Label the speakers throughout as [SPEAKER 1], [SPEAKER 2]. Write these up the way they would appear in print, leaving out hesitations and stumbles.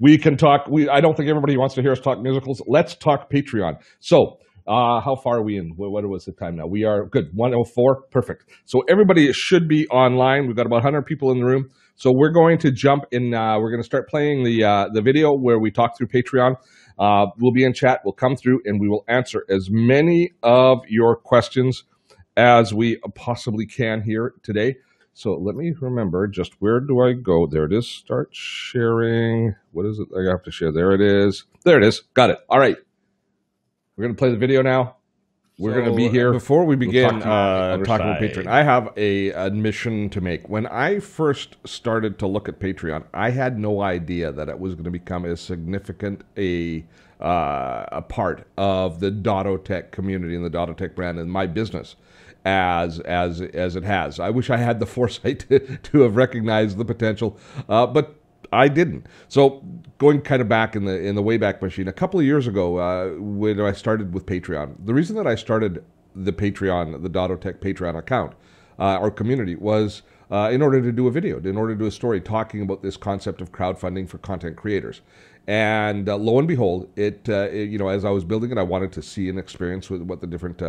[SPEAKER 1] We can talk. I don't think everybody wants to hear us talk musicals. Let's talk Patreon. So, how far are we in? What was the time now? We are good. 1:04. Perfect. So everybody should be online. We've got about 100 people in the room. So we're going to jump in. We're going to start playing the video where we talk through Patreon. We'll be in chat. We'll come through and we will answer as many of your questions as we possibly can here today. So let me remember just where do I go? There it is. Start sharing. What is it I have to share? There it is. There it is. Got it. All right. We're going to play the video now. We're going to be here.
[SPEAKER 2] Before we begin
[SPEAKER 1] talking
[SPEAKER 2] about Patreon, I have a admission to make. When I first started to look at Patreon, I had no idea that it was going to become as significant a part of the Dotto Tech community and the Dotto Tech brand in my business as it has. I wish I had the foresight to have recognized the potential, but I didn't. So going kind of back in the Wayback Machine, a couple of years ago when I started with Patreon, the reason that I started the Dotto Tech Patreon account or community was in order to do a video, in order to do a story talking about this concept of crowdfunding for content creators. And lo and behold, it as I was building it, I wanted to see and experience with what the different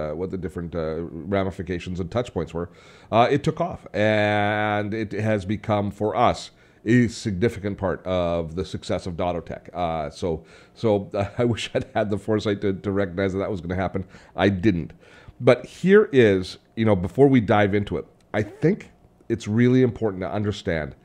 [SPEAKER 2] ramifications and touch points were. It took off, and it has become for us a significant part of the success of Dotto Tech. So I wish I'd had the foresight to recognize that was going to happen. I didn't. But here is, before we dive into it, I think it's really important to understand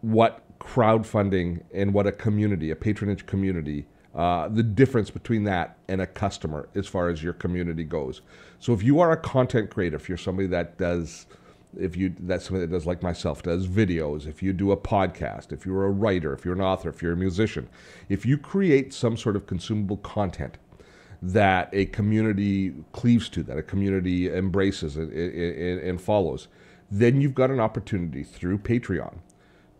[SPEAKER 2] what crowdfunding and what a patronage community, the difference between that and a customer as far as your community goes. So if you are a content creator, if you're somebody that does like myself, does videos, if you do a podcast, if you're a writer, if you're an author, if you're a musician, if you create some sort of consumable content that a community cleaves to, that a community embraces and follows, then you've got an opportunity through Patreon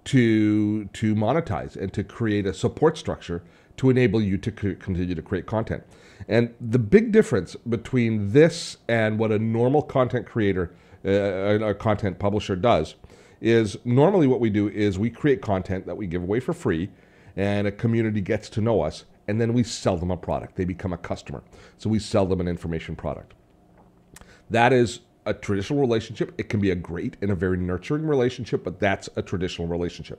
[SPEAKER 2] to monetize and to create a support structure to enable you to continue to create content. And the big difference between this and what a normal content creator, a content publisher does, is normally what we do is we create content that we give away for free, and a community gets to know us, and then we sell them a product. They become a customer. So we sell them an information product. That is a traditional relationship. It can be a great and a very nurturing relationship, but that's a traditional relationship.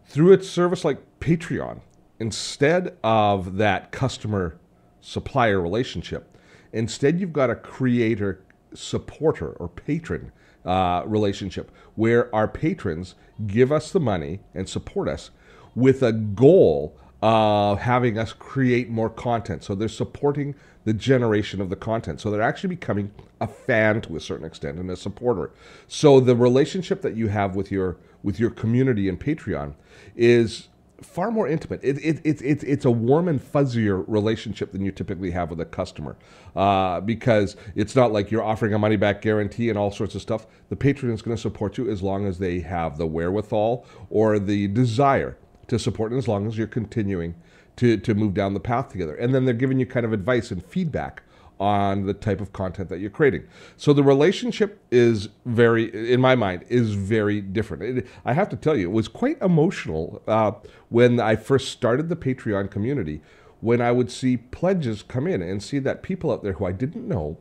[SPEAKER 2] Through a service like Patreon, instead of that customer-supplier relationship, instead you've got a creator-supporter or patron relationship where our patrons give us the money and support us with a goal of having us create more content. So they're supporting the generation of the content. So they're actually becoming a fan to a certain extent and a supporter. So the relationship that you have with your community in Patreon is far more intimate. It's a warm and fuzzier relationship than you typically have with a customer, because it's not like you're offering a money-back guarantee and all sorts of stuff. The patron is going to support you as long as they have the wherewithal or the desire to support, and as long as you're continuing to move down the path together. And then they're giving you kind of advice and feedback on the type of content that you're creating. So the relationship is in my mind, is very different. I have to tell you, it was quite emotional when I first started the Patreon community, when I would see pledges come in and see that people out there who I didn't know,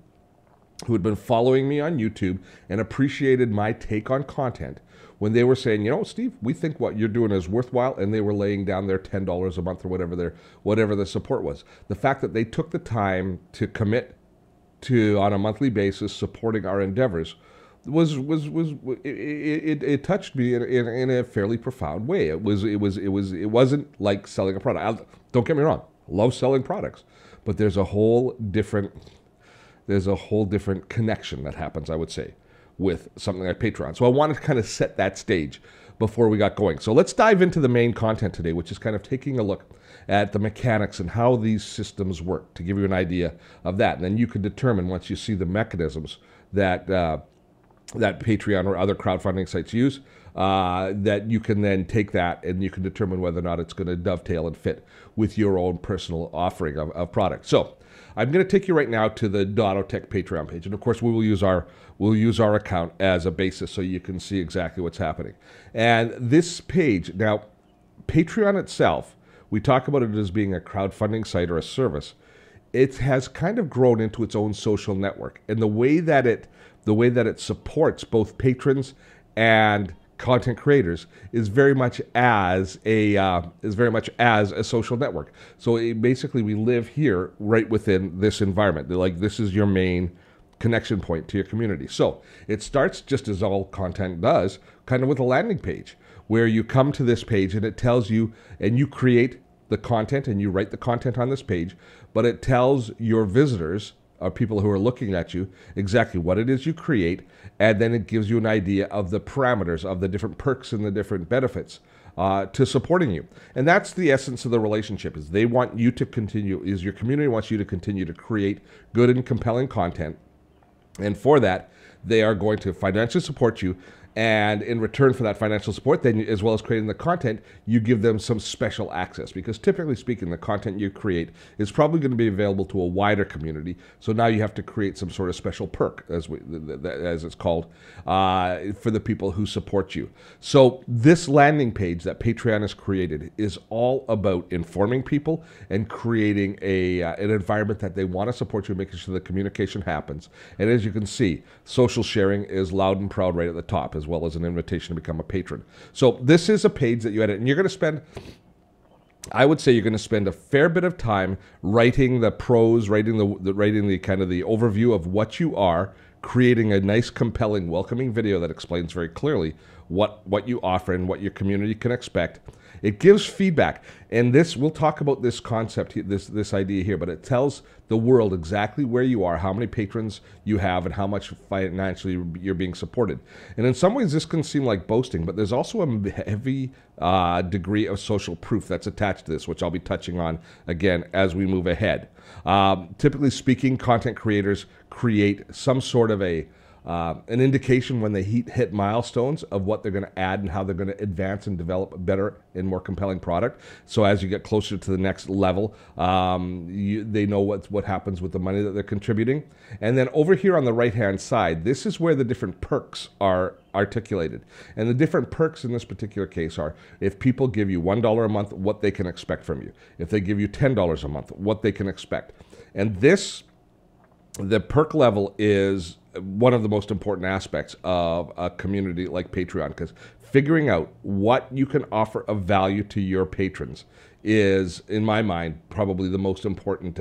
[SPEAKER 2] who had been following me on YouTube and appreciated my take on content, when they were saying, Steve, we think what you're doing is worthwhile, and they were laying down their $10 a month or whatever the support was. The fact that they took the time to commit to, on a monthly basis, supporting our endeavors it touched me in a fairly profound way. It wasn't like selling a product. Don't get me wrong, I love selling products, but there's a whole different connection that happens, I would say, with something like Patreon. So I wanted to kind of set that stage before we got going. So let's dive into the main content today, which is kind of taking a look at the mechanics and how these systems work, to give you an idea of that. And then you can determine, once you see the mechanisms that that Patreon or other crowdfunding sites use, that you can then take that and you can determine whether or not it's going to dovetail and fit with your own personal offering of products. So I'm going to take you right now to the Dotto Tech Patreon page, and of course we will use our account as a basis so you can see exactly what's happening. And this page now, Patreon itself, we talk about it as being a crowdfunding site or a service. It has kind of grown into its own social network, and the way that it supports both patrons and content creators is very much as a social network. So basically, we live here right within this environment. Like, this is your main connection point to your community. So it starts just as all content does, kind of with a landing page, where you come to this page and it tells you, and you create the content and you write the content on this page, but it tells your visitors, or people who are looking at you, exactly what it is you create, and then it gives you an idea of the parameters of the different perks and the different benefits to supporting you. And that's the essence of the relationship, is they want you to continue, is your community wants you to continue to create good and compelling content. And for that, they are going to financially support you. And in return for that financial support, then, as well as creating the content, you give them some special access. Because typically speaking, the content you create is probably going to be available to a wider community. So now you have to create some sort of special perk, as it's called, for the people who support you. So this landing page that Patreon has created is all about informing people and creating an environment that they want to support you, making sure the communication happens. And as you can see, social sharing is loud and proud right at the top, as well as an invitation to become a patron. So this is a page that you edit, and you're going to spend, I would say you're going to spend a fair bit of time writing the prose, writing the kind of the overview of what you are, creating a nice, compelling, welcoming video that explains very clearly what you offer and what your community can expect. It gives feedback, and this, we'll talk about this concept, this idea here, but it tells the world exactly where you are, how many patrons you have, and how much financially you're being supported. And in some ways, this can seem like boasting, but there's also a heavy degree of social proof that's attached to this, which I'll be touching on again as we move ahead. Typically speaking, content creators create some sort of an indication when they hit milestones of what they're going to add and how they're going to advance and develop a better and more compelling product. So as you get closer to the next level, they know what happens with the money that they're contributing. And then over here on the right-hand side, this is where the different perks are articulated. And the different perks in this particular case are, if people give you $1 a month, what they can expect from you. If they give you $10 a month, what they can expect. And the perk level is one of the most important aspects of a community like Patreon, because figuring out what you can offer of value to your patrons is, in my mind, probably the most important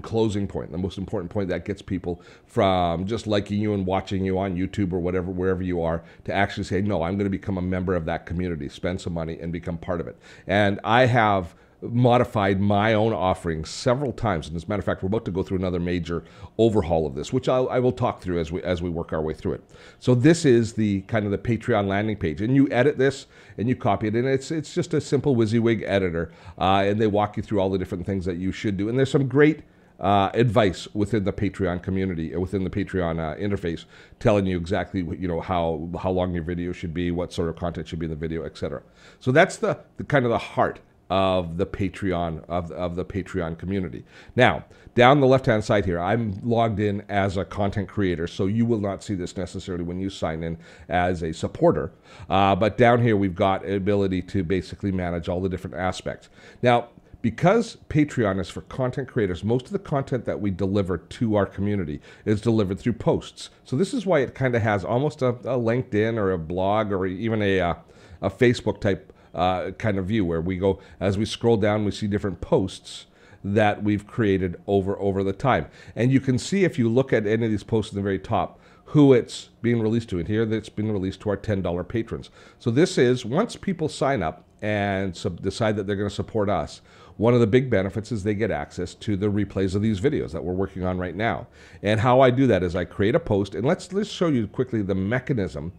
[SPEAKER 2] closing point, the most important point that gets people from just liking you and watching you on YouTube or whatever, wherever you are, to actually say, no, I'm going to become a member of that community, spend some money, and become part of it. And I have modified my own offerings several times. And as a matter of fact, we're about to go through another major overhaul of this, which I will talk through as we work our way through it. So this is the kind of the Patreon landing page, and you edit this and you copy it, and it's just a simple WYSIWYG editor, and they walk you through all the different things that you should do. And there's some great advice within the Patreon community, within the Patreon interface, telling you exactly how long your video should be, what sort of content should be in the video, etc. So that's the kind of the heart of the Patreon of the Patreon community. Now, down the left-hand side here, I'm logged in as a content creator, so you will not see this necessarily when you sign in as a supporter. But down here, we've got an ability to basically manage all the different aspects. Now, because Patreon is for content creators, most of the content that we deliver to our community is delivered through posts. So this is why it kind of has almost a LinkedIn or a blog or even a Facebook type kind of view, where we go, as we scroll down, we see different posts that we've created over the time. And you can see, if you look at any of these posts at the very top, who it's being released to. And here, that's been released to our $10 patrons. So this is, once people sign up and decide that they're going to support us, one of the big benefits is they get access to the replays of these videos that we're working on right now. And how I do that is I create a post, and let's show you quickly the mechanism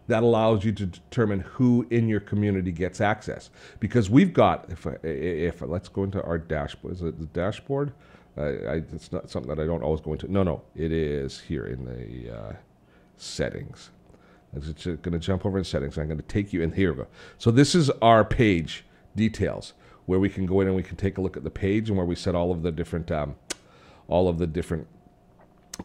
[SPEAKER 2] that allows you to determine who in your community gets access. Because we've got, if let's go into our dashboard. Is it the dashboard? It's not something that I don't always go into. No, it is here in the settings. I'm just going to jump over in settings. I'm going to take you in. Here we go. So this is our page details, where we can go in and we can take a look at the page, and where we set all of the different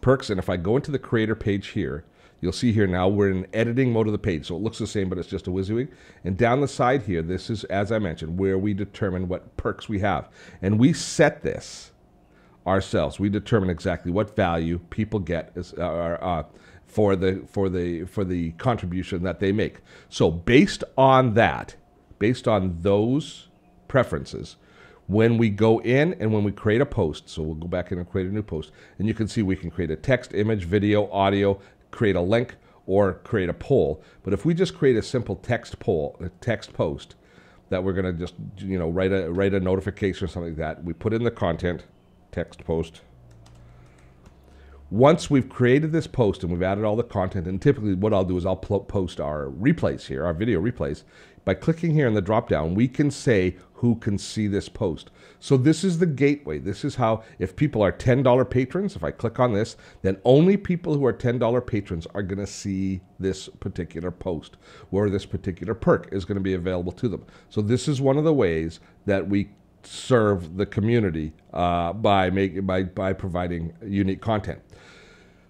[SPEAKER 2] perks. And if I go into the creator page here, You'll see here now we're in editing mode of the page, so it looks the same, but it's just a WYSIWYG. And down the side here, this is, as I mentioned, where we determine what perks we have. And we set this ourselves. We determine exactly what value people get for the contribution that they make. So based on that, based on those preferences, when we go in and when we create a post, so we'll go back in and create a new post, and you can see we can create a text, image, video, audio, create a link, or create a poll. But if we just create a simple text poll, a text post that we're going to just write a notification or something like that, we put in the content, text post. Once we've created this post and we've added all the content, and typically what I'll do is I'll post our replays here, our video replays. By clicking here in the drop down, we can say who can see this post. So this is the gateway. This is how, if people are $10 patrons, if I click on this, then only people who are $10 patrons are going to see this particular post, where this particular perk is going to be available to them. So this is one of the ways that we serve the community by providing unique content.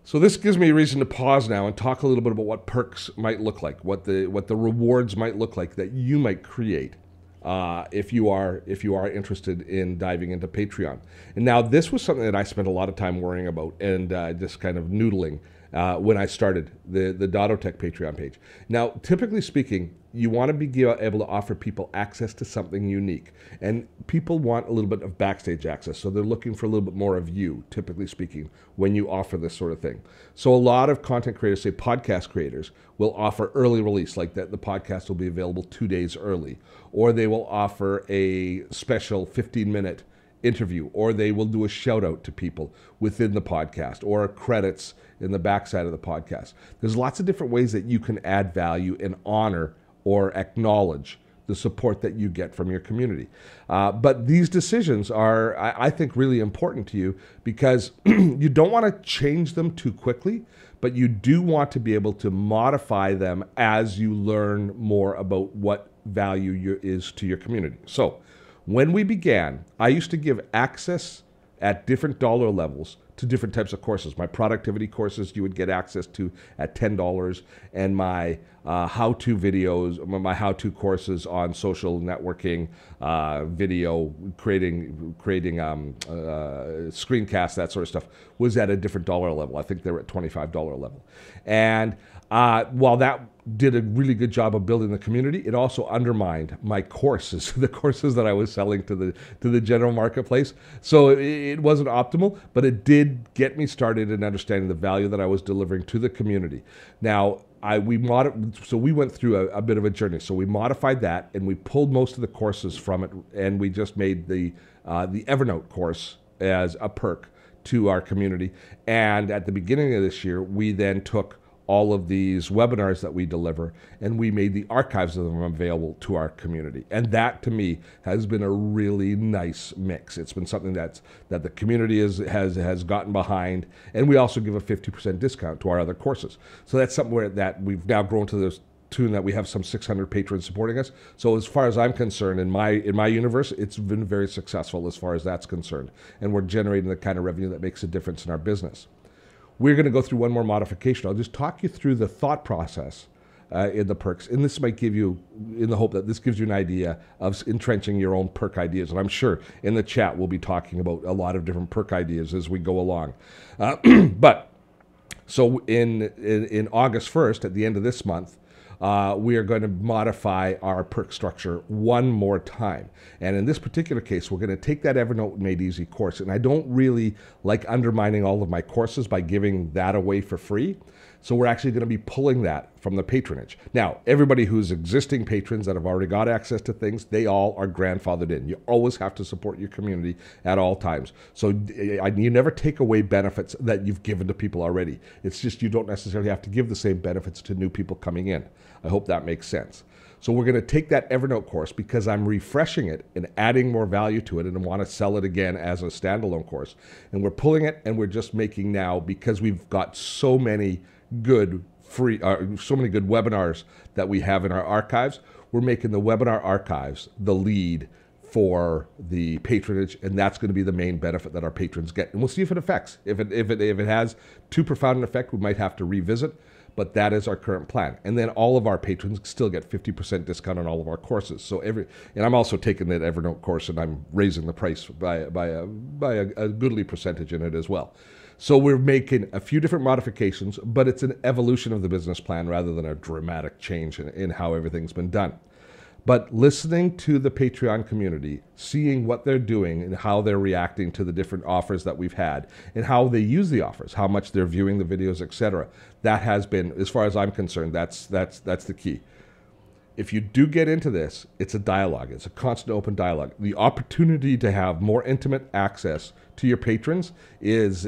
[SPEAKER 2] So this gives me a reason to pause now and talk a little bit about what perks might look like, what the rewards might look like that you might create if you are interested in diving into Patreon. And now this was something that I spent a lot of time worrying about and just kind of noodling when I started the Dotto Tech Patreon page. Now, typically speaking, you want to be able to offer people access to something unique. And people want a little bit of backstage access, so they're looking for a little bit more of you, typically speaking, when you offer this sort of thing. So a lot of content creators, say podcast creators, will offer early release, like that the podcast will be available 2 days early. Or they will offer a special 15-minute interview, or they will do a shout out to people within the podcast, or credits in the backside of the podcast. There's lots of different ways that you can add value and honor or acknowledge the support that you get from your community. But these decisions are, I think, really important to you because you don't want to change them too quickly, but you do want to be able to modify them as you learn more about what value is to your community. So when we began, I used to give access at different dollar levels to different types of courses. My productivity courses you would get access to at $10, and my how-to videos, my how-to courses on social networking, video, creating screencasts, that sort of stuff, was at a different dollar level. I think they were at $25 level. And while that did a really good job of building the community, it also undermined my courses, the courses that I was selling to the general marketplace. So it wasn't optimal, but it did get me started in understanding the value that I was delivering to the community. Now, we went through a bit of a journey. So we modified that, and we pulled most of the courses from it, and we just made the Evernote course as a perk to our community. And at the beginning of this year, we then took all of these webinars that we deliver, and we made the archives of them available to our community. And that, to me, has been a really nice mix. It's been something that the community has gotten behind, and we also give a 50% discount to our other courses. So that's something that we've now grown to this tune that we have some 600 patrons supporting us. So as far as I'm concerned, in my universe, it's been very successful as far as that's concerned, and we're generating the kind of revenue that makes a difference in our business. We're going to go through one more modification. I'll just talk you through the thought process in the perks. And this might give you, in the hope that this gives you an idea of entrenching your own perk ideas. And I'm sure in the chat we'll be talking about a lot of different perk ideas as we go along. But so in August 1st, at the end of this month, we are going to modify our perk structure one more time. And in this particular case, we're going to take that Evernote Made Easy course. And I don't really like undermining all of my courses by giving that away for free. So we're actually going to be pulling that from the patronage. Now, everybody who's existing patrons that have already got access to things, they all are grandfathered in. You always have to support your community at all times. So you never take away benefits that you've given to people already. It's just you don't necessarily have to give the same benefits to new people coming in. I hope that makes sense. So we're going to take that Evernote course because I'm refreshing it and adding more value to it and want to sell it again as a standalone course. And we're pulling it, and we're just making now, because we've got so many good webinars that we have in our archives, we're making the webinar archives the lead for the patronage, and that's going to be the main benefit that our patrons get. And we'll see if it affects. If it has too profound an effect, we might have to revisit. but that is our current plan. And then all of our patrons still get 50% discount on all of our courses. So and I'm also taking that Evernote course and I'm raising the price by a goodly percentage in it as well. So we're making a few different modifications, but it's an evolution of the business plan rather than a dramatic change in how everything's been done. But listening to the Patreon community, seeing what they're doing and how they're reacting to the different offers that we've had and how they use the offers, how much they're viewing the videos, etc. That has been, as far as I'm concerned, that's the key. If you do get into this, it's a dialogue. It's a constant open dialogue. The opportunity to have more intimate access to your patrons is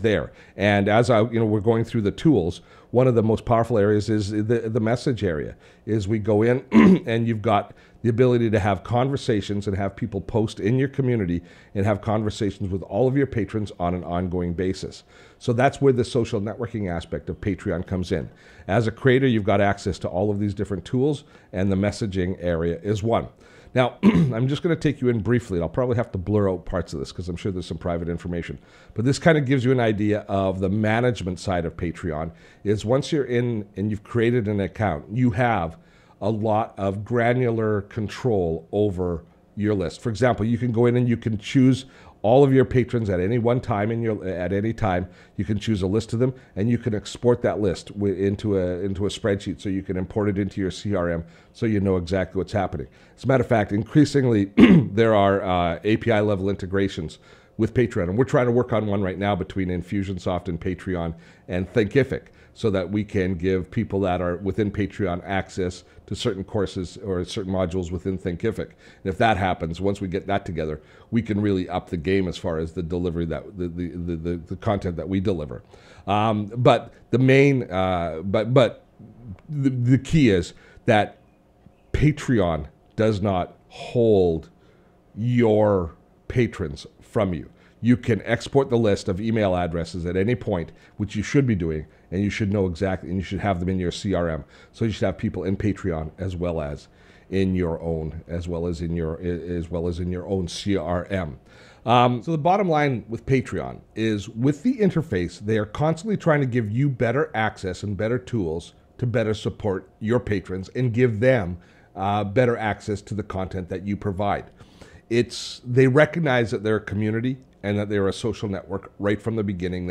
[SPEAKER 2] there. And as we're going through the tools, one of the most powerful areas is the message area. Is we go in and you've got the ability to have conversations and have people post in your community and have conversations with all of your patrons on an ongoing basis. So that's where the social networking aspect of Patreon comes in. As a creator, you've got access to all of these different tools, and the messaging area is one. Now, I'm just going to take you in briefly. I'll probably have to blur out parts of this because I'm sure there's some private information. But this kind of gives you an idea of the management side of Patreon. Is once you're in and you've created an account, you have a lot of granular control over your list. For example, you can go in and you can choose all of your patrons at any one time at any time. You can choose a list of them, and you can export that list into a spreadsheet, so you can import it into your CRM, so you know exactly what's happening. As a matter of fact, increasingly there are API level integrations with Patreon, and we're trying to work on one right now between Infusionsoft and Patreon and Thinkific, so that we can give people that are within Patreon access to certain courses or certain modules within Thinkific. And if that happens, once we get that together, we can really up the game as far as the delivery that the content that we deliver. But the main, but the key is that Patreon does not hold your patrons from you. You can export the list of email addresses at any point, which you should be doing, and you should know exactly, and you should have them in your CRM. So you should have people in Patreon as well as in your own, own CRM. So the bottom line with Patreon is, with the interface, they are constantly trying to give you better access and better tools to better support your patrons and give them better access to the content that you provide. They recognize that they're a community and that they're a social network right from the beginning.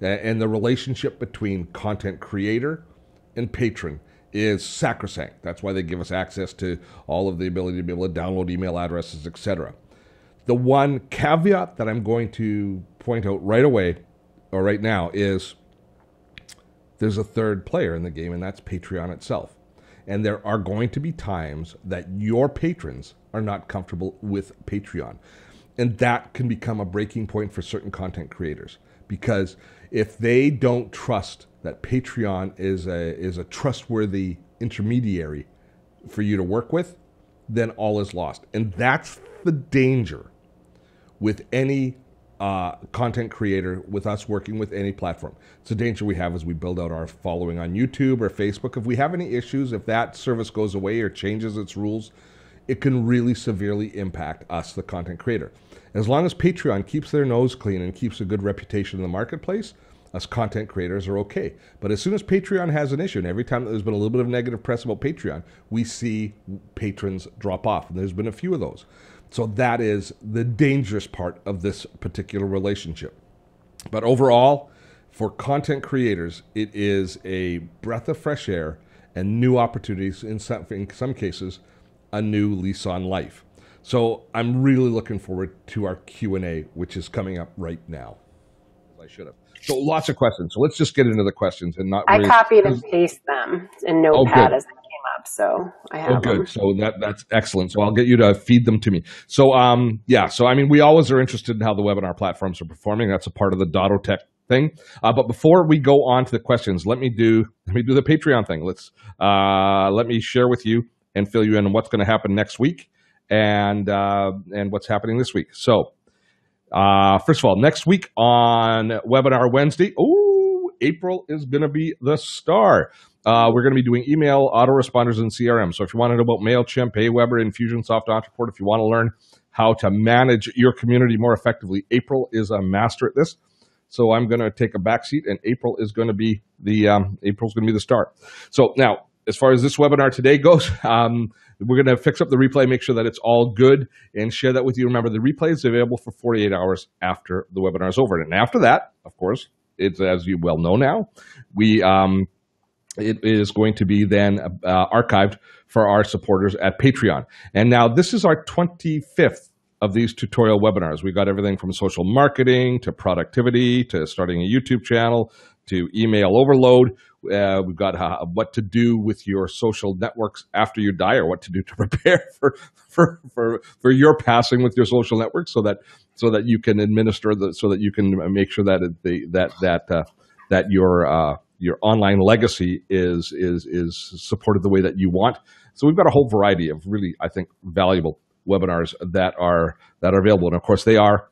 [SPEAKER 2] And the relationship between content creator and patron is sacrosanct. That's why they give us access to all of the ability to be able to download email addresses, etc. The one caveat that I'm going to point out right away, or right now, is there's a third player in the game, and that's Patreon itself. And there are going to be times that your patrons are not comfortable with Patreon. And that can become a breaking point for certain content creators. Because if they don't trust that Patreon is a trustworthy intermediary for you to work with, then all is lost. And that's the danger with any content creator, with us working with any platform. It's a danger we have as we build out our following on YouTube or Facebook. If we have any issues, if that service goes away or changes its rules, it can really severely impact us, the content creator. As long as Patreon keeps their nose clean and keeps a good reputation in the marketplace, us content creators are okay. But as soon as Patreon has an issue, and every time that there's been a little bit of negative press about Patreon, we see patrons drop off, and there's been a few of those. So that is the dangerous part of this particular relationship. But overall, for content creators, it is a breath of fresh air and new opportunities, in some cases, a new lease on life. So I'm really looking forward to our Q&A, which is coming up right now. I should have. So lots of questions. So let's just get into the questions and not.
[SPEAKER 3] I copied and pasted them in Notepad as it came up, so I have them.
[SPEAKER 1] So that's excellent. So I'll get you to feed them to me. So So I mean, we always are interested in how the webinar platforms are performing. That's a part of the Dotto Tech thing. But before we go on to the questions, let me do the Patreon thing. Let me share with you and fill you in on what's going to happen next week and what's happening this week. So first of all, next week on Webinar Wednesday, April is going to be the star. We're going to be doing email autoresponders and CRM. So if you want to know about MailChimp, Aweber, Infusionsoft, Entreport, if you want to learn how to manage your community more effectively, April is a master at this. So I'm going to take a back seat, and April is going to be April's going to be the start. So now, as far as this webinar today goes, we're going to fix up the replay, make sure that it's all good, and share that with you. Remember, the replay is available for 48 hours after the webinar is over. And after that, of course, it's, as you well know now, it is going to be then archived for our supporters at Patreon. And now this is our 25th of these tutorial webinars. We got everything from social marketing to productivity to starting a YouTube channel to email overload. We've got what to do with your social networks after you die, or what to do to prepare for your passing with your social networks, so that you can administer so that you can make sure that that your online legacy is supported the way that you want. So we've got a whole variety of really, I think, valuable webinars that are available, and of course they are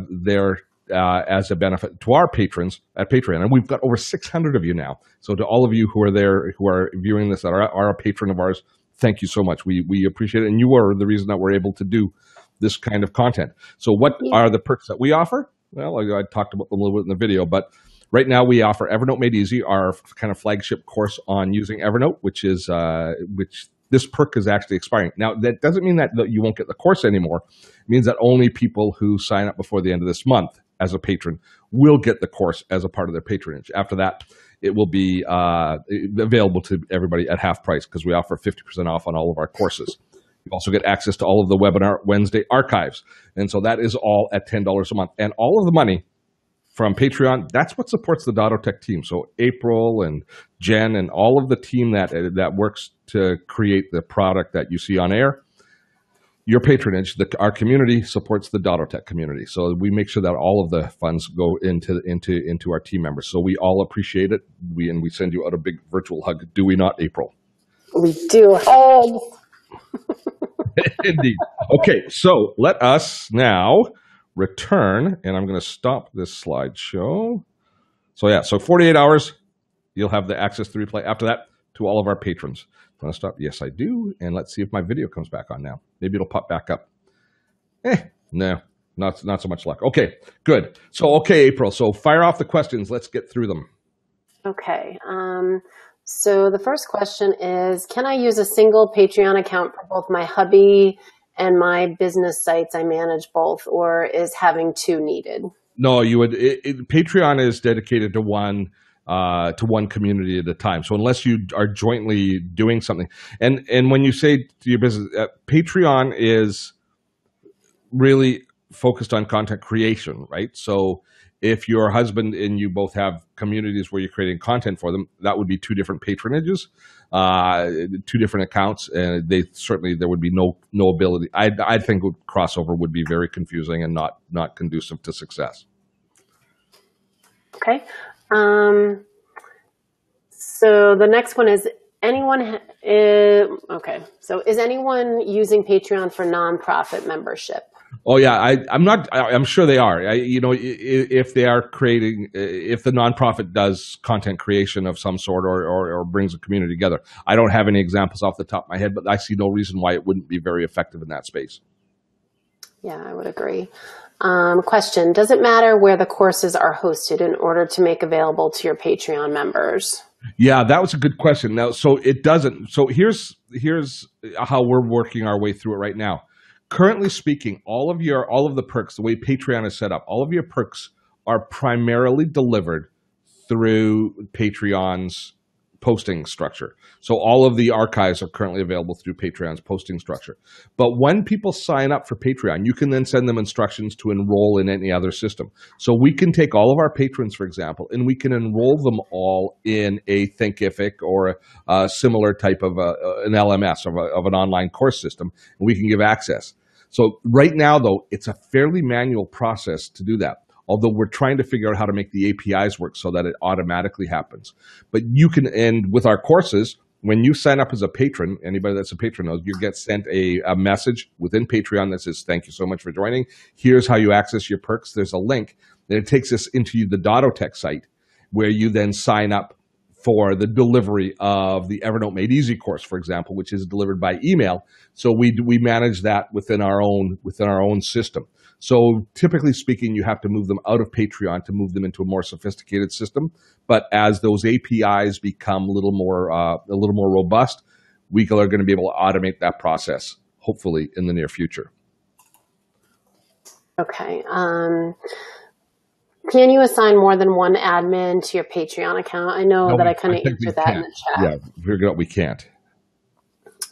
[SPEAKER 1] they're as a benefit to our patrons at Patreon. And we've got over 600 of you now. So to all of you who are there, who are viewing this, that are a patron of ours, thank you so much. We appreciate it. And you are the reason that we're able to do this kind of content. So what are the perks that we offer? Well, I talked about them a little bit in the video, but right now we offer Evernote Made Easy, our kind of flagship course on using Evernote, which this perk is actually expiring. Now, that doesn't mean that you won't get the course anymore. It means that only people who sign up before the end of this month as a patron will get the course as a part of their patronage. After that, it will be available to everybody at half price, because we offer 50% off on all of our courses. You also get access to all of the Webinar Wednesday archives. And so that is all at $10 a month. And all of the money from Patreon, that's what supports the Dotto Tech team. So April and Jen and all of the team that works to create the product that you see on air, your patronage, our community supports the Dotto Tech community. So we make sure that all of the funds go into our team members. So we all appreciate it. We send you out a big virtual hug. Do we not, April?
[SPEAKER 3] We do. Hugs.
[SPEAKER 1] Indeed. Okay, so let us now return, and I'm going to stop this slideshow. So yeah, so 48 hours, you'll have the access to replay. After that, to all of our patrons. Want to stop? Yes, I do. And let's see if my video comes back on now. Maybe it'll pop back up. No, not so much luck. Okay, good. So, okay, April. So fire off the questions. Let's get through them.
[SPEAKER 3] Okay. So the first question is, can I use a single Patreon account for both my hubby and my business sites? I manage both, or is having two needed?
[SPEAKER 1] No, you would. Patreon is dedicated to one community at a time. So unless you are jointly doing something, and when you say to your business, Patreon is really focused on content creation, right? So if your husband and you both have communities where you're creating content for them, that would be two different patronages, two different accounts, and there would be no ability. I think crossover would be very confusing and not conducive to success.
[SPEAKER 3] Okay. So the next one is, so is anyone using Patreon for nonprofit membership?
[SPEAKER 1] Oh yeah, I'm sure they are. If they are creating, if the nonprofit does content creation of some sort or brings a community together. I don't have any examples off the top of my head, but I see no reason why it wouldn't be very effective in that space.
[SPEAKER 3] Yeah, I would agree. Question, does it matter where the courses are hosted in order to make available to your Patreon members?
[SPEAKER 1] Yeah, that was a good question. Now, so it doesn't. So here's how we're working our way through it right now. Currently speaking, all of the perks, the way Patreon is set up, all of your perks are primarily delivered through Patreon's posting structure. So all of the archives are currently available through Patreon's posting structure. But when people sign up for Patreon, you can then send them instructions to enroll in any other system. So we can take all of our patrons, for example, and we can enroll them all in a Thinkific or a similar type of an LMS of an online course system, and we can give access. So right now, though, it's a fairly manual process to do that. Although we're trying to figure out how to make the APIs work so that it automatically happens. But you can, and with our courses, when you sign up as a patron, anybody that's a patron knows, you get sent a message within Patreon that says, thank you so much for joining. Here's how you access your perks. There's a link. Then it takes us into the Dotto Tech site, where you then sign up for the delivery of the Evernote Made Easy course, for example, which is delivered by email. So we manage that within our own system. So typically speaking, you have to move them out of Patreon to move them into a more sophisticated system. But as those APIs become a little more robust, we are going to be able to automate that process, hopefully in the near future.
[SPEAKER 3] Okay. Can you assign more than one admin to your Patreon account? I know that I kind of answered that in the chat.
[SPEAKER 1] Yeah, we can't.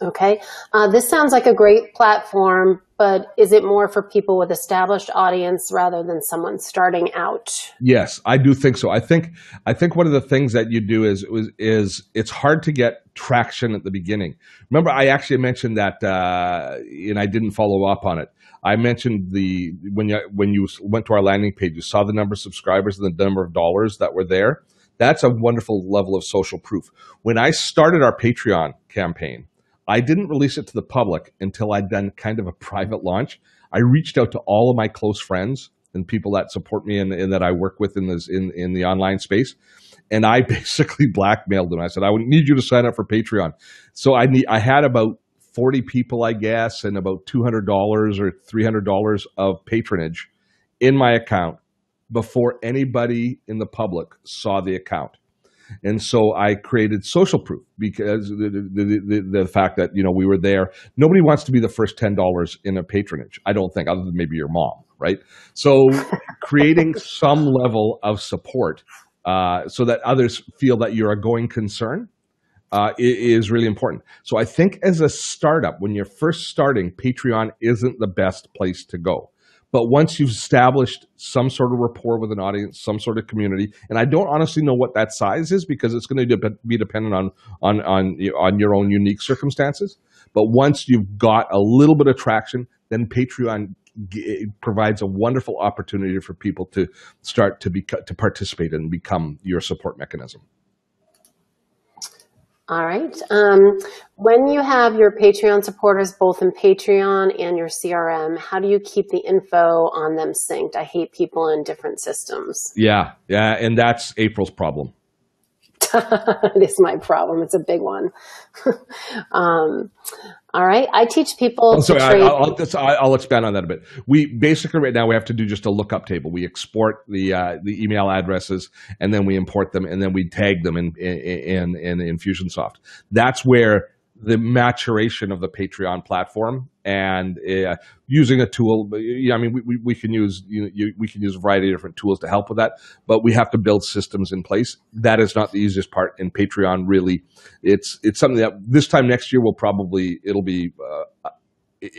[SPEAKER 3] Okay. This sounds like a great platform, but is it more for people with established audience rather than someone starting out?
[SPEAKER 1] Yes, I do think so. I think one of the things that you do is it's hard to get traction at the beginning. Remember, I actually mentioned that, and I didn't follow up on it. I mentioned when you went to our landing page, you saw the number of subscribers and the number of dollars that were there. That's a wonderful level of social proof. When I started our Patreon campaign, I didn't release it to the public until I'd done kind of a private launch. I reached out to all of my close friends and people that support me and that I work with in the online space. And I basically blackmailed them. I said, I would need you to sign up for Patreon. So I had about 40 people, I guess, and about $200 or $300 of patronage in my account before anybody in the public saw the account. And so I created social proof because the fact that, we were there. Nobody wants to be the first $10 in a patronage, I don't think, other than maybe your mom, right? So creating some level of support so that others feel that you're a going concern is really important. So I think as a startup, when you're first starting, Patreon isn't the best place to go. But once you've established some sort of rapport with an audience, some sort of community, and I don't honestly know what that size is because it's going to be dependent on your own unique circumstances. But once you've got a little bit of traction, then Patreon provides a wonderful opportunity for people to start to participate and become your support mechanism.
[SPEAKER 3] All right. When you have your Patreon supporters both in Patreon and your CRM, how do you keep the info on them synced? I hate people in different systems.
[SPEAKER 1] Yeah, and that's April's problem.
[SPEAKER 3] It is my problem. It's a big one. All right. I teach people to trade.
[SPEAKER 1] I'll expand on that a bit. We basically right now we have to do just a lookup table. We export the email addresses and then we import them and then we tag them in Infusionsoft. That's where the maturation of the Patreon platform and using a tool. I mean, we can use we can use a variety of different tools to help with that, but we have to build systems in place. That is not the easiest part in Patreon. Really, it's something that this time next year it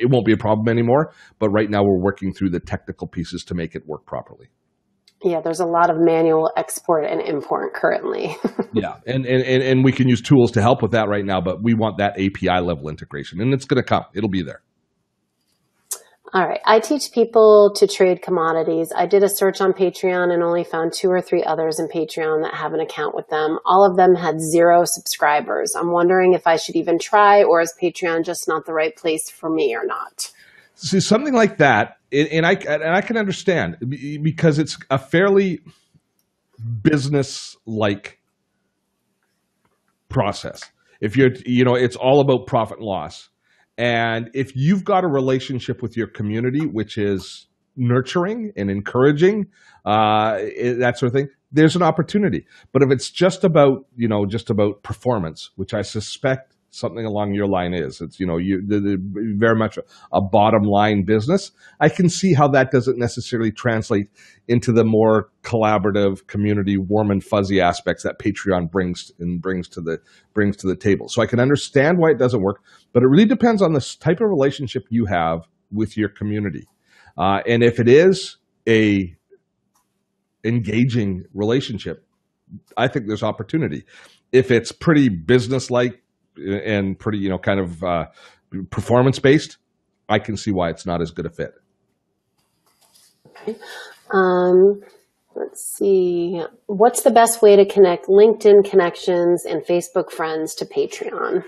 [SPEAKER 1] won't be a problem anymore. But right now we're working through the technical pieces to make it work properly.
[SPEAKER 3] Yeah, there's a lot of manual export and import currently.
[SPEAKER 1] Yeah, and we can use tools to help with that right now, but we want that API level integration, and it's going to come. It'll be there.
[SPEAKER 3] All right. I teach people to trade commodities. I did a search on Patreon and only found 2 or 3 others in Patreon that have an account with them. All of them had 0 subscribers. I'm wondering if I should even try, or is Patreon just not the right place for me or not?
[SPEAKER 1] See, something like that, and I can understand because it's a fairly business-like process. If it's all about profit and loss. And if you've got a relationship with your community, which is nurturing and encouraging, that sort of thing, there's an opportunity. But if it's just about performance, which I suspect something along your line is, it's very much a bottom line business. I can see how that doesn't necessarily translate into the more collaborative community, warm and fuzzy aspects that Patreon brings to the table. So I can understand why it doesn't work, but it really depends on the type of relationship you have with your community, and if it is a engaging relationship, I think there's opportunity. If it's pretty business-like and pretty, kind of performance-based, I can see why it's not as good a fit.
[SPEAKER 3] Okay. Let's see. What's the best way to connect LinkedIn connections and Facebook friends to Patreon?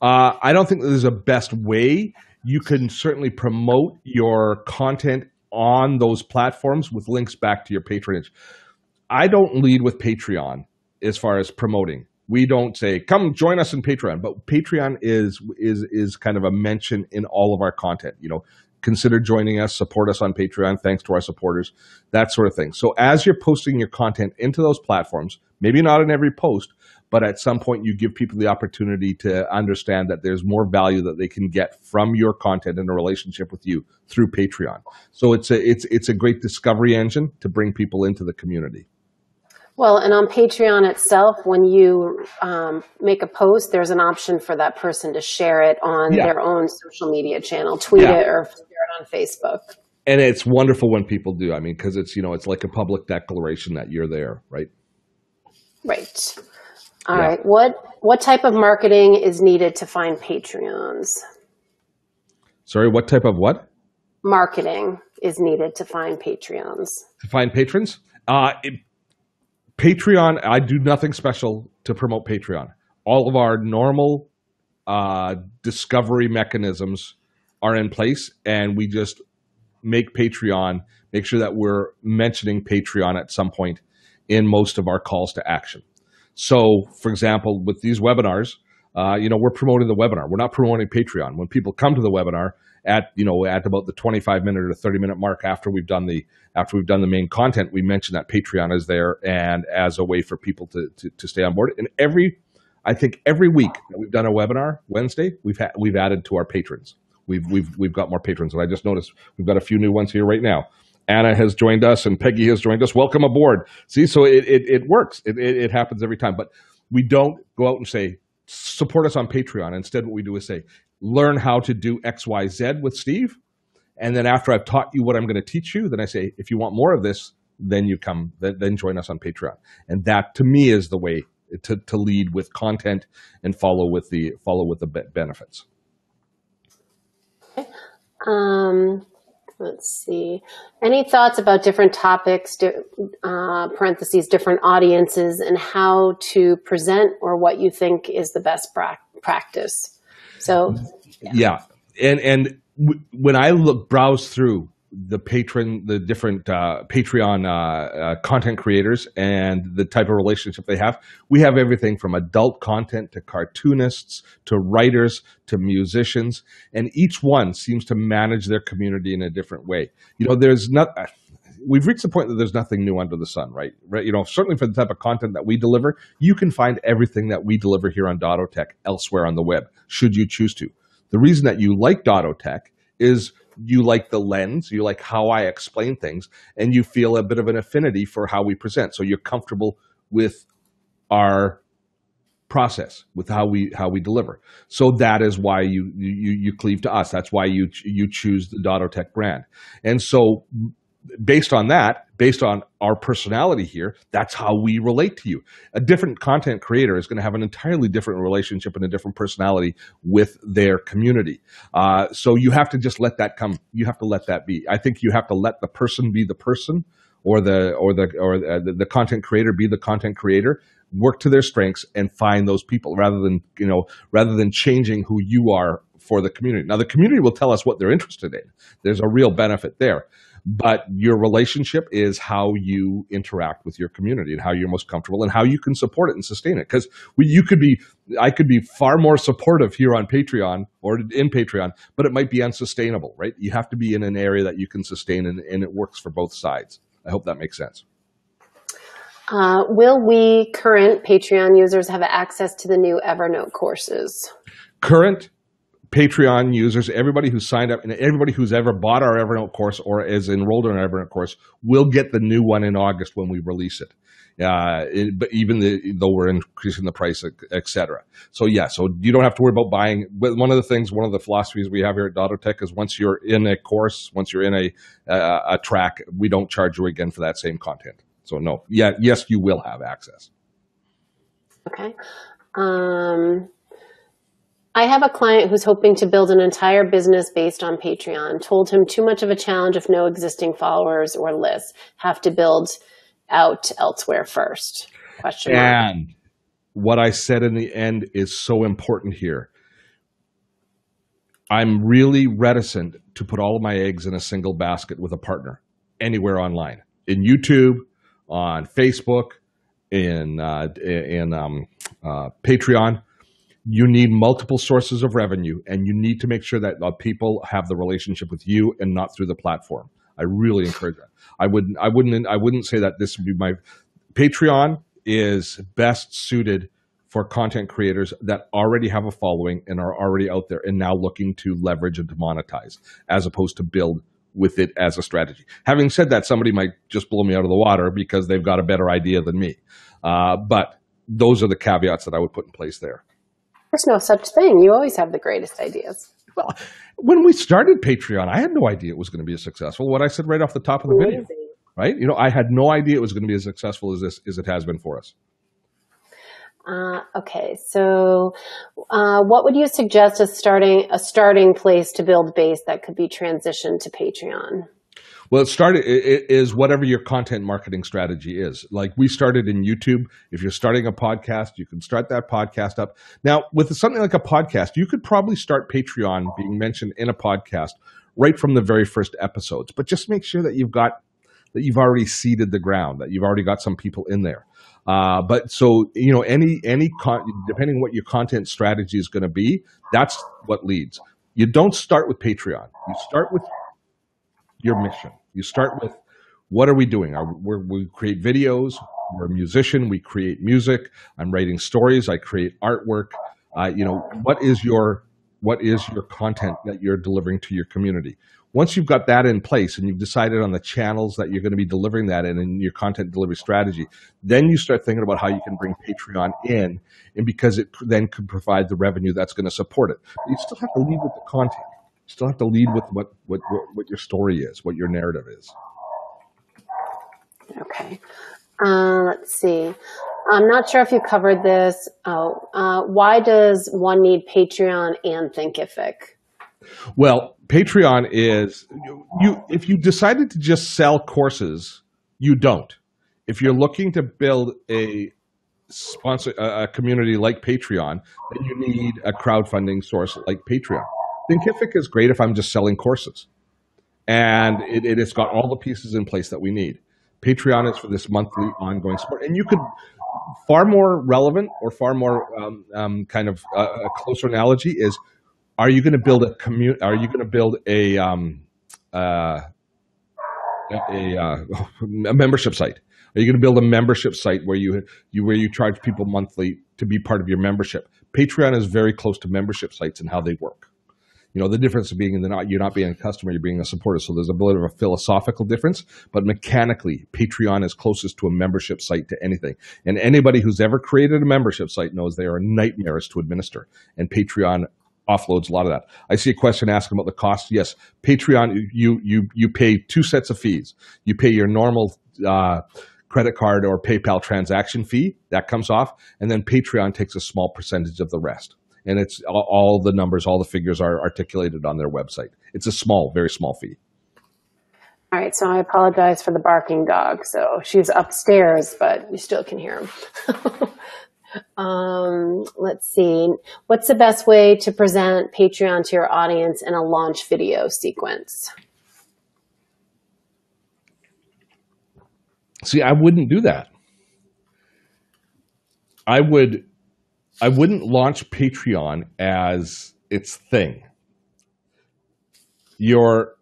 [SPEAKER 1] I don't think there's a best way. You can certainly promote your content on those platforms with links back to your patronage. I don't lead with Patreon as far as promoting.
[SPEAKER 2] We don't say, come join us in Patreon, but Patreon is kind of a mention in all of our content. Consider joining us, support us on Patreon. Thanks to our supporters, that sort of thing. So as you're posting your content into those platforms, maybe not in every post, but at some point you give people the opportunity to understand that there's more value that they can get from your content in a relationship with you through Patreon. So it's a great discovery engine to bring people into the community.
[SPEAKER 3] Well, and on Patreon itself, when you make a post, there's an option for that person to share it on their own social media channel, tweet it or share it on Facebook.
[SPEAKER 2] And it's wonderful when people do. I mean, because it's like a public declaration that you're there, right?
[SPEAKER 3] Right. All right. What type of marketing is needed to find Patreons?
[SPEAKER 2] Sorry, what type of what?
[SPEAKER 3] Marketing is needed to find Patreons.
[SPEAKER 2] To find patrons? Patreon, I do nothing special to promote Patreon. All of our normal discovery mechanisms are in place, and we just make sure that we're mentioning Patreon at some point in most of our calls to action. So, for example, with these webinars, we're promoting the webinar. We're not promoting Patreon. When people come to the webinar at about the 25-minute or 30-minute mark after we've done the main content, we mention that Patreon is there and as a way for people to stay on board. And I think every week that we've done a webinar, Wednesday, we've added to our patrons. We've got more patrons, and I just noticed we've got a few new ones here right now. Anna has joined us and Peggy has joined us. Welcome aboard. See, so it works. It happens every time. But we don't go out and say, support us on Patreon. Instead, what we do is say, learn how to do X, Y, Z with Steve. And then after I've taught you what I'm going to teach you, then I say, if you want more of this, then then join us on Patreon. And that to me is the way to lead with content and follow with the benefits.
[SPEAKER 3] Let's see. Any thoughts about different topics, parentheses, different audiences, and how to present or what you think is the best practice? So,
[SPEAKER 2] yeah. And when I browse through the different Patreon content creators and the type of relationship they have, we have everything from adult content to cartoonists to writers to musicians, and each one seems to manage their community in a different way. We've reached the point that there's nothing new under the sun, right? Certainly for the type of content that we deliver, you can find everything that we deliver here on Dotto Tech elsewhere on the web, should you choose to. The reason that you like Dotto Tech is you like the lens, you like how I explain things, and you feel a bit of an affinity for how we present. So you're comfortable with our process, with how we deliver. So that is why you cleave to us. That's why you choose the Dotto Tech brand. And so based on our personality here, that's how we relate to you. A different content creator is going to have an entirely different relationship and a different personality with their community. So you have to just let that come. You have to let that be. I think you have to let the person be the person, or the content creator be the content creator. Work to their strengths and find those people rather than changing who you are for the community. Now, the community will tell us what they're interested in. There's a real benefit there. But your relationship is how you interact with your community and how you're most comfortable and how you can support it and sustain it. Because I could be far more supportive here on Patreon or in Patreon, but it might be unsustainable, right? You have to be in an area that you can sustain and it works for both sides. I hope that makes sense.
[SPEAKER 3] Will we current Patreon users have access to the new Evernote courses?
[SPEAKER 2] Current Patreon users, everybody who's signed up and everybody who's ever bought our Evernote course or is enrolled in our Evernote course will get the new one in August when we release it. But though we're increasing the price, et cetera. So you don't have to worry about buying. But one of the philosophies we have here at Dotto Tech is once you're in a course, once you're in a track, we don't charge you again for that same content. So no, yes, you will have access.
[SPEAKER 3] Okay. I have a client who's hoping to build an entire business based on Patreon. Told him too much of a challenge if no existing followers or lists. Have to build out elsewhere first. Question mark.
[SPEAKER 2] And what I said in the end is so important here. I'm really reticent to put all of my eggs in a single basket with a partner anywhere online. In YouTube, on Facebook,
[SPEAKER 1] Patreon, you need multiple sources of revenue, and you need to make sure that people have the relationship with you and not through the platform. I really encourage that. I wouldn't say that this would be my Patreon is best suited for content creators that already have a following and are already out there and now looking to leverage and to monetize, as opposed to build with it as a strategy. Having said that, somebody might just blow me out of the water because they've got a better idea than me. But those are the caveats that I would put in place there.
[SPEAKER 3] There's no such thing. You always have the greatest ideas.
[SPEAKER 1] Well, when we started Patreon, I had no idea it was going to be as successful. What I said right off the top of the video, right? I had no idea it was going to be as successful as it has been for us.
[SPEAKER 3] Okay, so what would you suggest as a starting place to build base that could be transitioned to Patreon?
[SPEAKER 1] Well, it is whatever your content marketing strategy is. Like we started in YouTube. If you're starting a podcast, you can start that podcast up. Now, with something like a podcast, you could probably start Patreon being mentioned in a podcast right from the very first episodes. But just make sure that you've already seeded the ground, that you've already got some people in there. But so, depending on what your content strategy is going to be, that's what leads. You don't start with Patreon. You start with your mission. You start with, what are we doing? We create videos. We're a musician. We create music. I'm writing stories. I create artwork. What is your content that you're delivering to your community? Once you've got that in place and you've decided on the channels that you're going to be delivering that in your content delivery strategy, then you start thinking about how you can bring Patreon in, and because it then could provide the revenue that's going to support it. But you still have to lead with the content. You still have to lead with what your story is, what your narrative is.
[SPEAKER 3] Okay. Let's see. I'm not sure if you covered this. Why does one need Patreon and Thinkific?
[SPEAKER 1] Well, Patreon is if you decided to just sell courses, you don't. If you're looking to build a community like Patreon, then you need a crowdfunding source like Patreon. Thinkific is great if I'm just selling courses, and it's got all the pieces in place that we need. Patreon is for this monthly ongoing support, and you could far more relevant or far more kind of a closer analogy is: are you going to build Are you going to build a membership site? Are you going to build a membership site where you charge people monthly to be part of your membership? Patreon is very close to membership sites and how they work. The difference being you're not being a customer, you're being a supporter. So there's a bit of a philosophical difference, but mechanically, Patreon is closest to a membership site to anything. And anybody who's ever created a membership site knows they are nightmares to administer. And Patreon offloads a lot of that. I see a question asking about the cost. Yes, Patreon, you pay two sets of fees. You pay your normal credit card or PayPal transaction fee. That comes off. And then Patreon takes a small percentage of the rest. And it's all the numbers, all the figures are articulated on their website. It's a small, very small fee.
[SPEAKER 3] All right, so I apologize for the barking dog. So she's upstairs, but you still can hear him. Let's see. What's the best way to present Patreon to your audience in a launch video sequence?
[SPEAKER 1] See, I wouldn't do that. I wouldn't launch Patreon as its thing. Your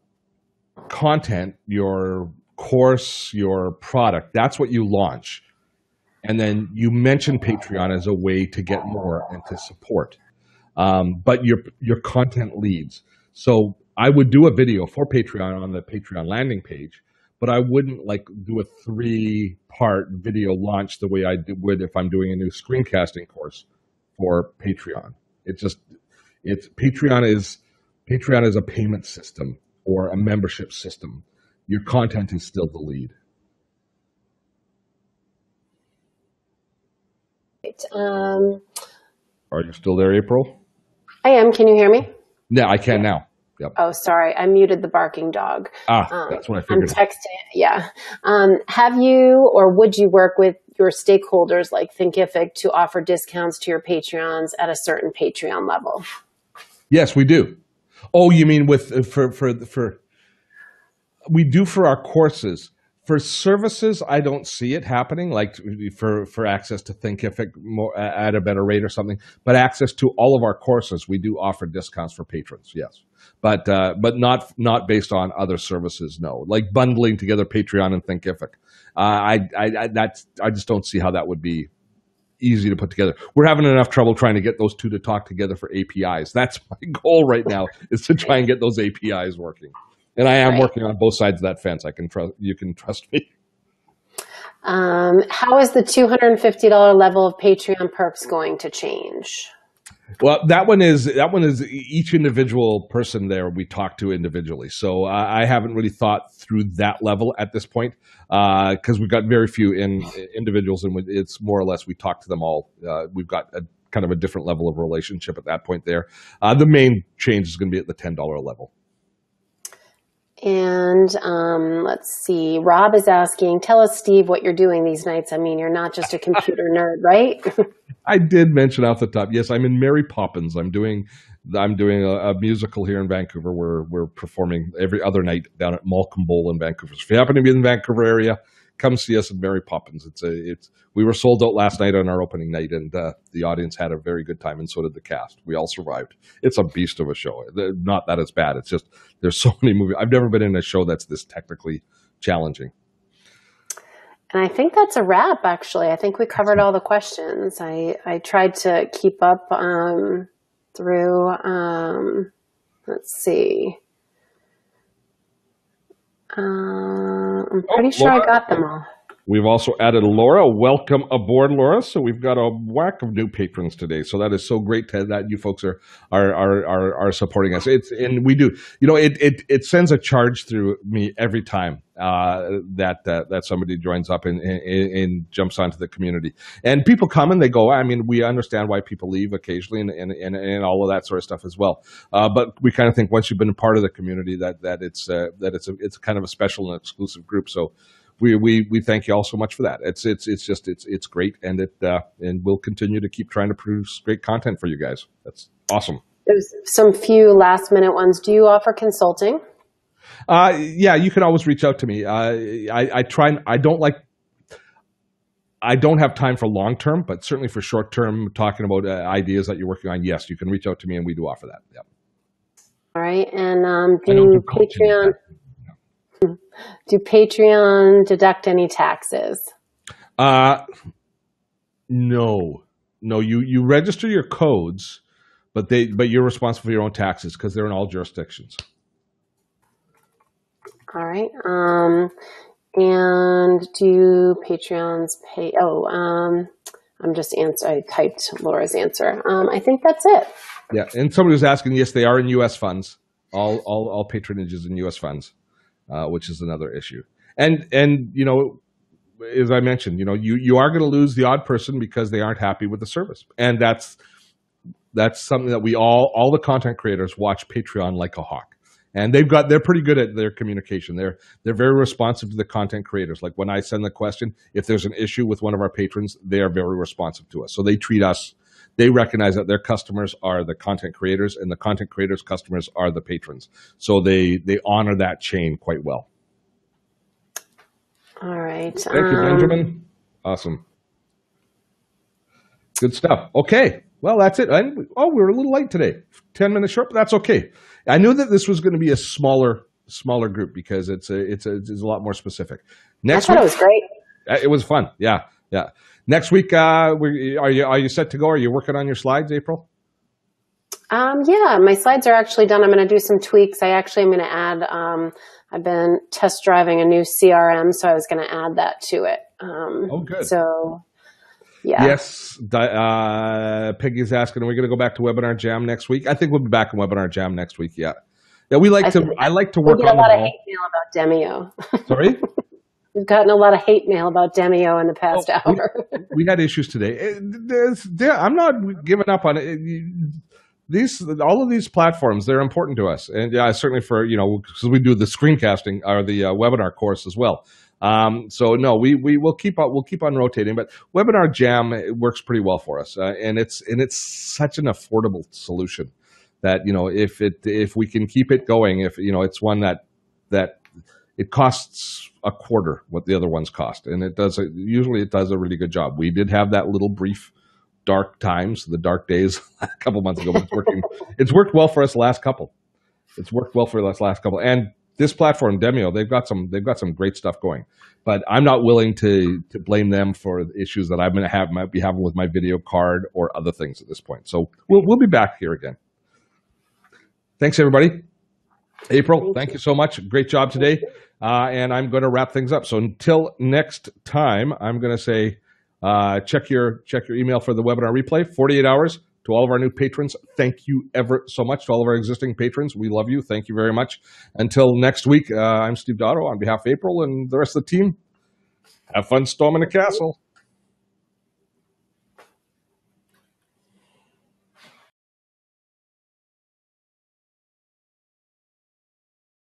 [SPEAKER 1] content, your course, your product, that's what you launch. And then you mention Patreon as a way to get more and to support. But your content leads. So I would do a video for Patreon on the Patreon landing page, but I wouldn't do a 3-part video launch the way I would if I'm doing a new screencasting course for Patreon. Patreon is a payment system or a membership system. Your content is still the lead. Are you still there, April?
[SPEAKER 3] I am. Can you hear me?
[SPEAKER 1] Yeah, I can now. Yep.
[SPEAKER 3] Oh, sorry. I muted the barking dog.
[SPEAKER 1] That's what I figured.
[SPEAKER 3] I'm texting. Yeah. Have you or would you work with your stakeholders like Thinkific to offer discounts to your Patreons at a certain Patreon level?
[SPEAKER 1] Yes, we do. Oh, you mean we do for our courses.
[SPEAKER 2] For services, I don't see it happening, like for access to Thinkific more, at a better rate or something. But access to all of our courses, we do offer discounts for patrons, yes. But not based on other services, no. Like bundling together Patreon and Thinkific. I just don't see how that would be easy to put together. We're having enough trouble trying to get those two to talk together for APIs. That's my goal right now, is to try and get those APIs working. And I am working on both sides of that fence. You can trust me.
[SPEAKER 3] How is the $250 level of Patreon perks going to change?
[SPEAKER 2] Well, that one is each individual person there we talk to individually. So I haven't really thought through that level at this point, because we've got very few individuals, and it's more or less we talk to them all. We've got a kind of a different level of relationship at that point there. The main change is going to be at the $10 level.
[SPEAKER 3] And let's see, Rob is asking, tell us, Steve, what you're doing these nights. I mean, you're not just a computer nerd, right?
[SPEAKER 2] I did mention off the top. Yes, I'm in Mary Poppins. I'm doing a musical here in Vancouver. We're performing every other night down at Malcolm Bowl in Vancouver. So if you happen to be in the Vancouver area, come see us in Mary Poppins. We were sold out last night on our opening night, and the audience had a very good time, and so did the cast. We all survived. It's a beast of a show. Not that it's bad. It's just there's so many movies. I've never been in a show that's this technically challenging.
[SPEAKER 3] And I think that's a wrap, actually. I think we covered all the questions. I tried to keep up through, let's see. I'm pretty sure I got them all.
[SPEAKER 2] We've also added Laura. Welcome aboard, Laura. So we've got a whack of new patrons today. So that is so great that you folks are supporting us. And we do. You know, it sends a charge through me every time that somebody joins up and jumps onto the community. And people come and they go. I mean, we understand why people leave occasionally and all of that sort of stuff as well. But we kind of think once you've been a part of the community that it's kind of a special and exclusive group. So we thank you all so much for that. It's great, and we'll continue to keep trying to produce great content for you guys. That's awesome.
[SPEAKER 3] There's some few last minute ones. Do you offer consulting?
[SPEAKER 2] Yeah, you can always reach out to me. I don't have time for long term, but certainly for short term, talking about ideas that you're working on. Yes, you can reach out to me, and we do offer that. Yeah.
[SPEAKER 3] All right, and do Patreon deduct any taxes?
[SPEAKER 2] No. You register your codes, but you're responsible for your own taxes because they're in all jurisdictions.
[SPEAKER 3] All right. And do Patreons pay? I'm just I typed Laura's answer. I think that's it.
[SPEAKER 2] Yeah, and somebody was asking. Yes, they are in U.S. funds. All patronage is in U.S. funds. Which is another issue. And you know, as I mentioned, you know, you are going to lose the odd person because they aren't happy with the service. And that's something that all the content creators watch Patreon like a hawk. And they're pretty good at their communication. They're very responsive to the content creators. Like when I send the question, if there's an issue with one of our patrons, they are very responsive to us. So they treat us. They recognize that their customers are the content creators, and the content creators' customers are the patrons. So they honor that chain quite well.
[SPEAKER 3] All right.
[SPEAKER 2] Thank you, Benjamin. Awesome. Good stuff. Okay. Well, that's it. We're a little late today. 10 minutes short, but that's okay. I knew that this was going to be a smaller group because it's a lot more specific.
[SPEAKER 3] I thought it was great.
[SPEAKER 2] It was fun. Yeah. Next week, are you set to go? Are you working on your slides, April?
[SPEAKER 3] Yeah, my slides are actually done. I'm going to do some tweaks. I'm going to add, I've been test driving a new CRM, so I was going to add that to it.
[SPEAKER 2] Good.
[SPEAKER 3] So, yeah.
[SPEAKER 2] Yes. Peggy's asking, are we going to go back to Webinar Jam next week? I think we'll be back in Webinar Jam next week, yeah. Yeah, I like to work on
[SPEAKER 3] a lot of hate mail about Demio.
[SPEAKER 2] Sorry?
[SPEAKER 3] We've gotten a lot of hate mail about Demio in the past hour.
[SPEAKER 2] We had issues today. I'm not giving up on it. All of these platforms, they're important to us. And yeah, certainly for, because we do the screencasting or the webinar course as well. So no, we will keep on rotating, but Webinar Jam, it works pretty well for us. And it's such an affordable solution that, if we can keep it going, it's one that
[SPEAKER 1] it costs a quarter what the other ones cost, and usually it does a really good job. We did have that little brief dark times, the dark days a couple months ago, but it's worked well for us the last couple. It's worked well for us last couple. And this platform, Demio, they've got some great stuff going. But I'm not willing to blame them for the issues that might be having with my video card or other things at this point. So we'll be back here again. Thanks, everybody. April, thank you so much. Great job today. And I'm going to wrap things up. So until next time, I'm going to say check your email for the webinar replay, 48 hours. To all of our new patrons, thank you ever so much. To all of our existing patrons, we love you. Thank you very much. Until next week, I'm Steve Dotto on behalf of April and the rest of the team. Have fun storming the castle.